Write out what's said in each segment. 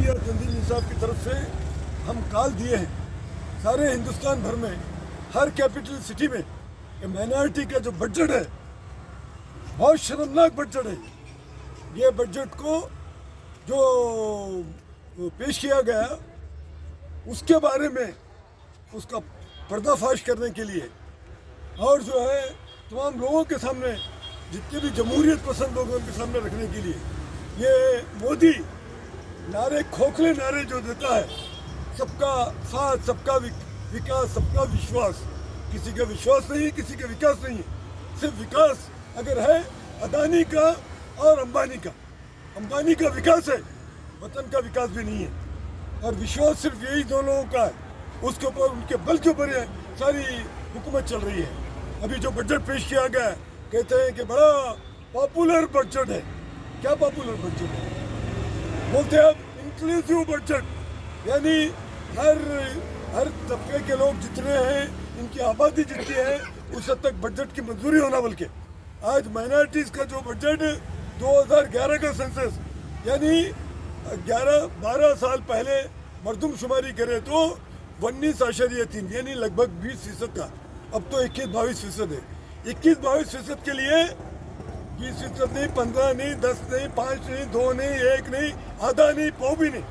India तंजीम इंसाफ की तरफ से हम कॉल दिए हैं सारे हिंदुस्तान भर में, हर कैपिटल सिटी में, कि माइनॉरिटी का जो बजट है बहुत शर्मनाक बजट है। ये बजट को जो पेश किया गया उसके बारे में उसका पर्दाफाश करने के लिए और जो है तमाम लोगों के सामने, जितने भी जमहूरियत पसंद लोगों के सामने रखने के लिए ये मोदी नारे, खोखले नारे जो देता है, सबका साथ, सबका विकास, सबका विश्वास। किसी का विश्वास नहीं, किसी का विकास नहीं है। सिर्फ विकास अगर है अदानी का और अंबानी का। अंबानी का विकास है, वतन का विकास भी नहीं है। और विश्वास सिर्फ यही दो लोगों का है, उसके ऊपर, उनके बल के ऊपर सारी हुकूमत चल रही है। अभी जो बजट पेश किया गया है, कहते हैं कि बड़ा पॉपुलर बजट है। क्या पॉपुलर बजट है? बोलते हैं अब इंक्लूसिव बजट, यानी हर तबके के लोग जितने हैं, इनकी आबादी जितनी है, उस हद तक बजट की मंजूरी होना। बल्कि आज माइनॉरिटीज़ का जो बजट 2011 का सेंसस, यानी 12 साल पहले मरदमशुमारी करे तो 19.3, यानी लगभग 20% का। अब तो 21-22% है। 21-22% के लिए 20% नहीं, 15 नहीं, 10 नहीं, 5 नहीं, 2 नहीं, 1 नहीं, आधा नहीं, पाव भी नहीं,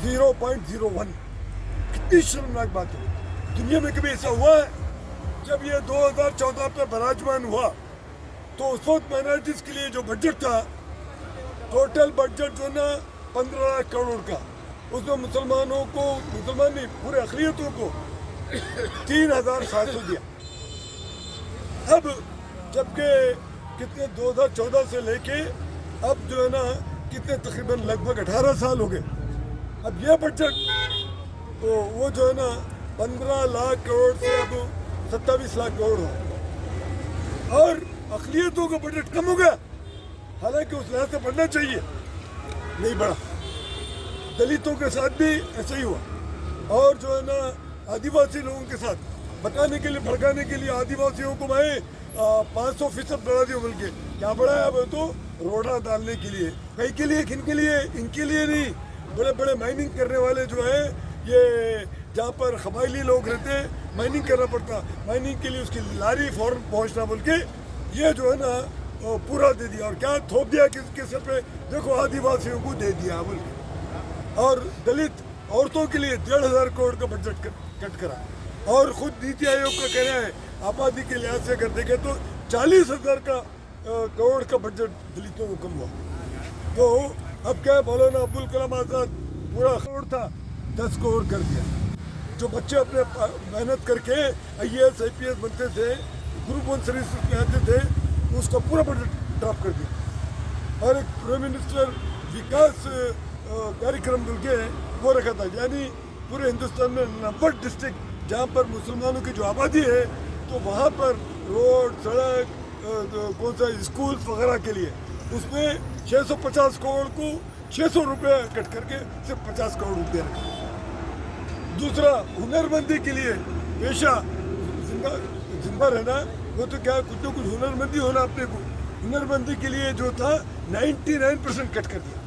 0.01। कितनी शर्मनाक बात है। दुनिया में कभी ऐसा हुआ है? जब ये 2014 पे बराजमान हुआ तो उस वक्त माइनॉरिटीज के लिए जो बजट था, टोटल बजट जो ना 15 लाख करोड़ का, उसमें मुसलमानों को, मुसलमान नहीं, पूरे अक़लियतों को 3,700 दिया। अब जबकि कितने 2014 से लेके अब जो है ना कितने तकरीबन लगभग 18 साल हो गए। अब ये बजट तो वो जो है ना 15 लाख करोड़ से अब 27 लाख करोड़ हो, और अक़लियतों का बजट कम हो गया। हालांकि उस लिहाज से बढ़ना चाहिए, नहीं बढ़ा। दलितों के साथ भी ऐसा ही हुआ, और जो है ना आदिवासी लोगों के साथ बताने के लिए, भड़काने के लिए आदिवासियों को मैं 500% बढ़ा दिया। बल्कि क्या बढ़ाया? अब तो रोड़ा डालने के लिए। कई के लिए, किन के लिए? इनके लिए नहीं, बड़े बड़े माइनिंग करने वाले जो है, ये जहाँ पर कबायली लोग रहते हैं, माइनिंग करना पड़ता, माइनिंग के लिए उसकी लारी फौरन पहुँचना। बल्कि ये जो है ना पूरा दे दिया। और क्या थोप दिया किसके सर पे? देखो आदिवासियों को दे दिया। बल्कि और दलित औरतों के लिए 1,500 करोड़ का बजट कट करा। और खुद नीति आयोग का कहना है आबादी के लिहाज से अगर देखें तो 40,000 करोड़ का बजट दलितों को कम हुआ। तो अब क्या, मौलाना अब्दुल कलाम आज़ाद पूरा करोड़ था, 10 करोड़ कर दिया। जो बच्चे अपने मेहनत करके IAS IPS बनते थे, ग्रुप 1 सर्विस में आते थे, उसका पूरा बजट ड्रॉप कर दिया। और एक प्राइम मिनिस्टर विकास कार्यक्रम मिल के वो रखा था, यानी पूरे हिंदुस्तान में 90 डिस्ट्रिक्ट जहाँ पर मुसलमानों की जो आबादी है, तो वहाँ पर रोड, सड़क, कौन सा स्कूल वगैरह के लिए उसमें 650 करोड़ को 600 रुपये कट करके सिर्फ 50 करोड़ रुपये रखे। दूसरा, हुनरमंदी के लिए पेशा जिंदा रहना, वो तो क्या, कुछ ना कुछ हुनरमंदी होना अपने को। हुनरमंदी के लिए जो था 99% कट कर दिया।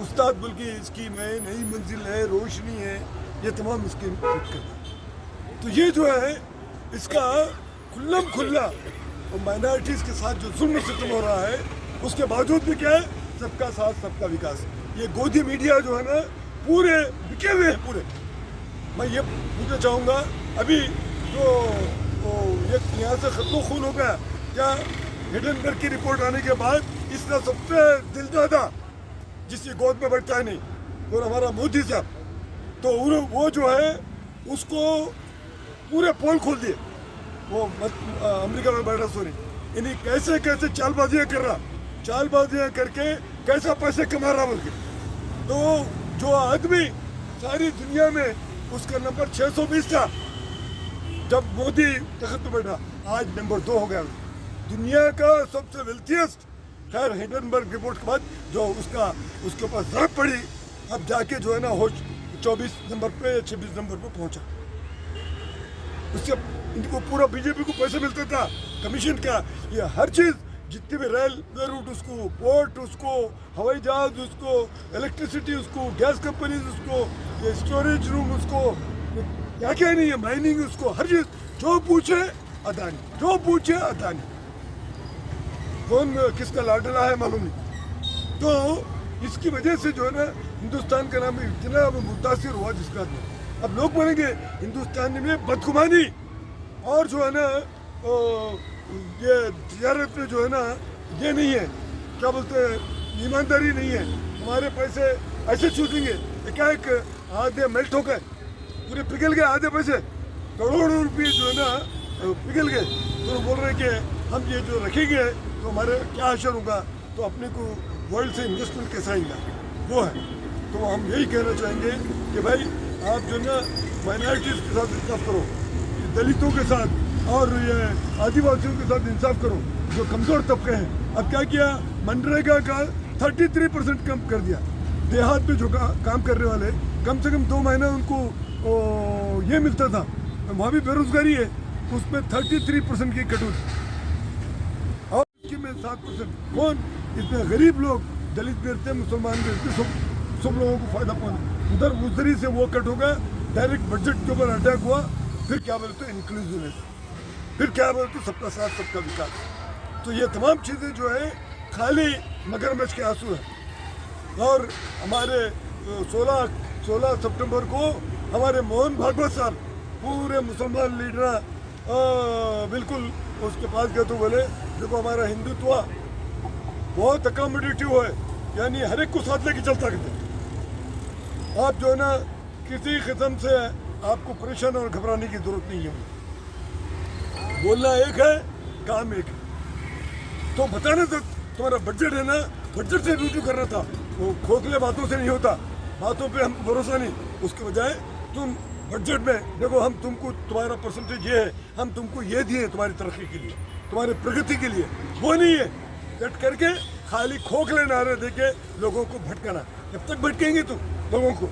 उस्ताद बल्कि स्कीम है, नई मंजिल है, रोशनी है, ये तमाम स्कीम कट कर दी। तो ये जो है इसका खुल्लम खुल्ला माइनॉरिटीज़ के साथ जो जुल्म सितम हो रहा है, उसके बावजूद भी क्या है, सबका साथ सबका विकास। ये गोदी मीडिया जो है ना पूरे बिके हुए हैं पूरे। मैं ये पूछना चाहूँगा, अभी जो ये यहाँ से खत्म खून हो गया, क्या हिडनबर्ग की रिपोर्ट आने के बाद इसका सबसे दिलदादा जिसकी गोद में बैठता है नहीं, और हमारा मोदी साहब, तो वो जो है उसको पूरे पोल खोल दिए। वो अमेरिका में बैठा, सॉरी, इन्हीं कैसे कैसे चालबाजियाँ कर रहा, चालबाजियाँ करके कैसा पैसे कमा रहा। बोल के तो जो आदमी सारी दुनिया में उसका नंबर 620 था जब मोदी तख्त पर बैठा, आज नंबर 2 हो गया दुनिया का सबसे वेल्थिएस्ट। खैर हिडनबर्ग रिपोर्ट के बाद जो उसके ऊपर जरूरत पड़ी, अब जाके जो है ना होश 24 नंबर पे या 26 नंबर पे पहुंचा। उससे इनको पूरा बीजेपी को पैसे मिलता था, कमीशन का, ये हर चीज़ जितने भी रेलवे रूट उसको, पोर्ट उसको, हवाई जहाज उसको, इलेक्ट्रिसिटी उसको, गैस कंपनी उसको, ये स्टोरेज रूम उसको, क्या क्या नहीं है, माइनिंग उसको, हर चीज जो पूछे अदानी, जो पूछे अदानी। कौन किसका लाडला है मालूम नहीं। तो इसकी वजह से जो है ना हिंदुस्तान का नाम इतना मुतासिर हुआ जिसका अब लोग बोलेंगे हिंदुस्तान में बदगुमानी और जो है ना ये तिजारत में जो है ना ये नहीं है, क्या बोलते हैं, ईमानदारी नहीं है, हमारे पैसे ऐसे छूटेंगे, एकाएक आधे मेल्ट हो गए, पूरे पिघल गए आधे पैसे, करोड़ों रुपये जो है ना पिघल गए। तो बोल रहे कि हम ये जो रखेंगे तो हमारे क्या असर होगा, तो अपने को वर्ल्ड से इन्वेस्टमेंट कैसा आएगा वो है। तो हम यही कहना चाहेंगे कि भाई आप जो ना माइनॉरिटीज़ के साथ इंसाफ करो, दलितों के साथ और ये आदिवासियों के साथ इंसाफ करो, जो कमज़ोर तबके हैं। अब क्या किया, मनरेगा का 33% कम कर दिया। देहात में जो काम करने वाले कम से कम 2 महीना उनको ये मिलता था, वहाँ भी बेरोजगारी है, उसमें 33% की कटौती और में 7%। कौन इसमें गरीब लोग, दलित भी रहते, मुसलमान भी रहते, सब लोगों को फायदा पहुंचा। उधर उधरी से वो कट होगा, डायरेक्ट बजट के ऊपर अटैक हुआ, फिर क्या बोलते इंक्लूसिवनेस, फिर क्या बोलते सबका साथ सबका विकास। तो ये तमाम चीज़ें जो है खाली मगरमच्छ के आंसू हैं। और हमारे 16 सितंबर को हमारे मोहन भागवत साहब पूरे मुसलमान लीडर बिल्कुल उसके पास गए तो बोले देखो हमारा हिंदुत्व बहुत अकोमोडेटिव है, यानी हर एक को साथ लेके चलता करते। आप जो है ना किसी किस्म से आपको परेशान और घबराने की जरूरत नहीं है। बोलना एक है, काम एक है। तो बताना तो तुम्हारा बजट है ना, बजट से रुजू करना था, वो खोखले बातों से नहीं होता, बातों पे हमको भरोसा नहीं। उसके बजाय तुम बजट में देखो, हम तुमको तुम्हारा परसेंटेज ये है, हम तुमको ये दिए तुम्हारी तरक्की के लिए, तुम्हारी प्रगति के लिए, वो नहीं है कट करके खाली खोखले नारे देके लोगों को भटकाना। जब तक भटकेंगे तुम लोगों को,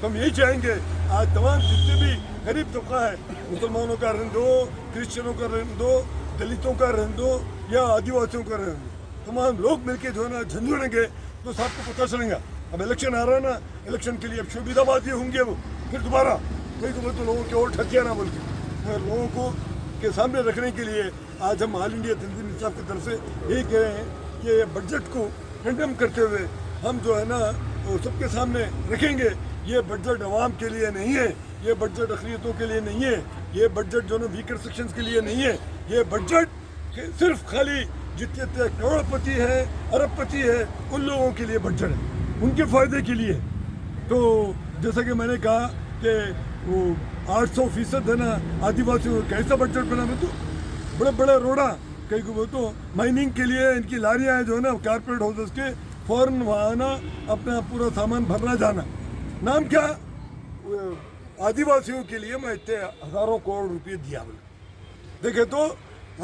तो हम यही चाहेंगे आज तमाम जितने भी गरीब तबका है, मुसलमानों का रहने दो, क्रिश्चियनों का रहने दो, दलितों का रहने दो या आदिवासियों का रहने दो, तमाम लोग मिलके जो है ना झंझोड़ेंगे तो सबको पता चलेगा। अब इलेक्शन आ रहा है ना, इलेक्शन के लिए अब सुविधाबाजी होंगे वो, फिर दोबारा कोई तो लोगों की ओर ठकिया ना बोल के, लोगों को के सामने रखने के लिए आज हम ऑल इंडिया तंजीम इंसाफ की तरफ से यही कह रहे हैं कि बजट को कंडेम करते हुए हम जो है ना सबके सामने रखेंगे। ये बजट आवाम के लिए नहीं है, ये बजट अक़लियतों के लिए नहीं है, ये बजट जो ना वीकर सेक्शंस के लिए नहीं है, ये बजट सिर्फ खाली जितने करोड़पति है, अरबपति है, उन लोगों के लिए बजट है, उनके फ़ायदे के लिए। तो जैसा कि मैंने कहा कि वो 800% है ना आदिवासियों का कैसा बजट बना, में तो बड़े बड़े रोड़ा कहीं को, वो तो माइनिंग के लिए इनकी लारियाँ हैं जो है ना कारपोरेट हाउसेस के, फ़ौरन वहाँ आना अपना पूरा सामान भरना जाना। नाम क्या, आदिवासियों के लिए मैं इतने हज़ारों करोड़ रुपये दिया बोले। देखे तो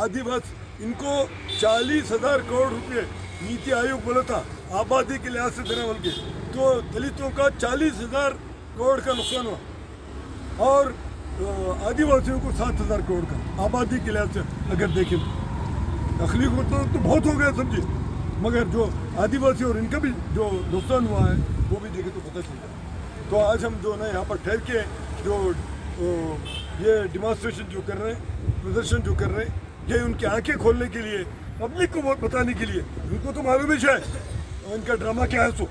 आदिवासी इनको 40,000 करोड़ रुपये नीति आयोग बोला था आबादी के लिहाज से देना बोल के, तो दलितों का 40,000 करोड़ का नुकसान हुआ और आदिवासियों को 7,000 करोड़ का आबादी के लिहाज से अगर देखें तो तकलीफ मतलब तो बहुत हो गया समझिए, मगर जो आदिवासी और इनका भी जो नुकसान हुआ है वो भी देखे तो पता चलता है। तो आज हम जो ना यहाँ पर ठहर के जो ये डिमॉन्स्ट्रेशन जो कर रहे हैं, प्रदर्शन जो कर रहे हैं, ये उनकी आंखें खोलने के लिए, पब्लिक को बहुत बताने के लिए। उनको तो मालूम ही है इनका ड्रामा क्या है सो,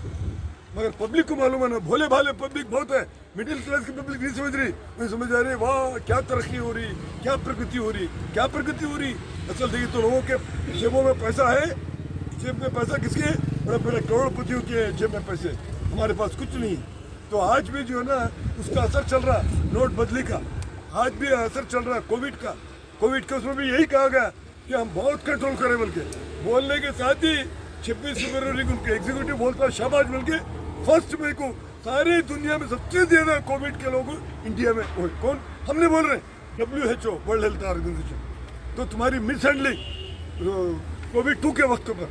मगर पब्लिक को मालूम है ना, भोले भाले पब्लिक बहुत है, मिडिल क्लास की पब्लिक नहीं समझ रही, नहीं समझ आ रही वाह क्या तरक्की हो रही, क्या प्रगति हो रही, क्या प्रगति हो रही। असल देखिए तो लोगों के जेबों में पैसा है, जेब में पैसा किसके, बड़े बड़े करोड़पतियों के जेब में पैसे, हमारे पास कुछ नहीं। तो आज भी जो है ना उसका असर चल रहा नोटबंदी का, आज भी असर चल रहा कोविड का उसमें भी यही कहा गया कि हम बहुत कंट्रोल करें, बल्कि बोलने के साथ ही 26 फरवरी को उनके एग्जीक्यूटिव बोलता शाबाश, बल्कि 1 मई को सारी दुनिया में सबसे ज़्यादा कोविड के लोग इंडिया में हुए। कौन, हमने बोल रहे हैं WHO वर्ल्ड हेल्थ ऑर्गेनाइजेशन। तो तुम्हारी मिस हैंडलिंग कोविड 2 के वक्त पर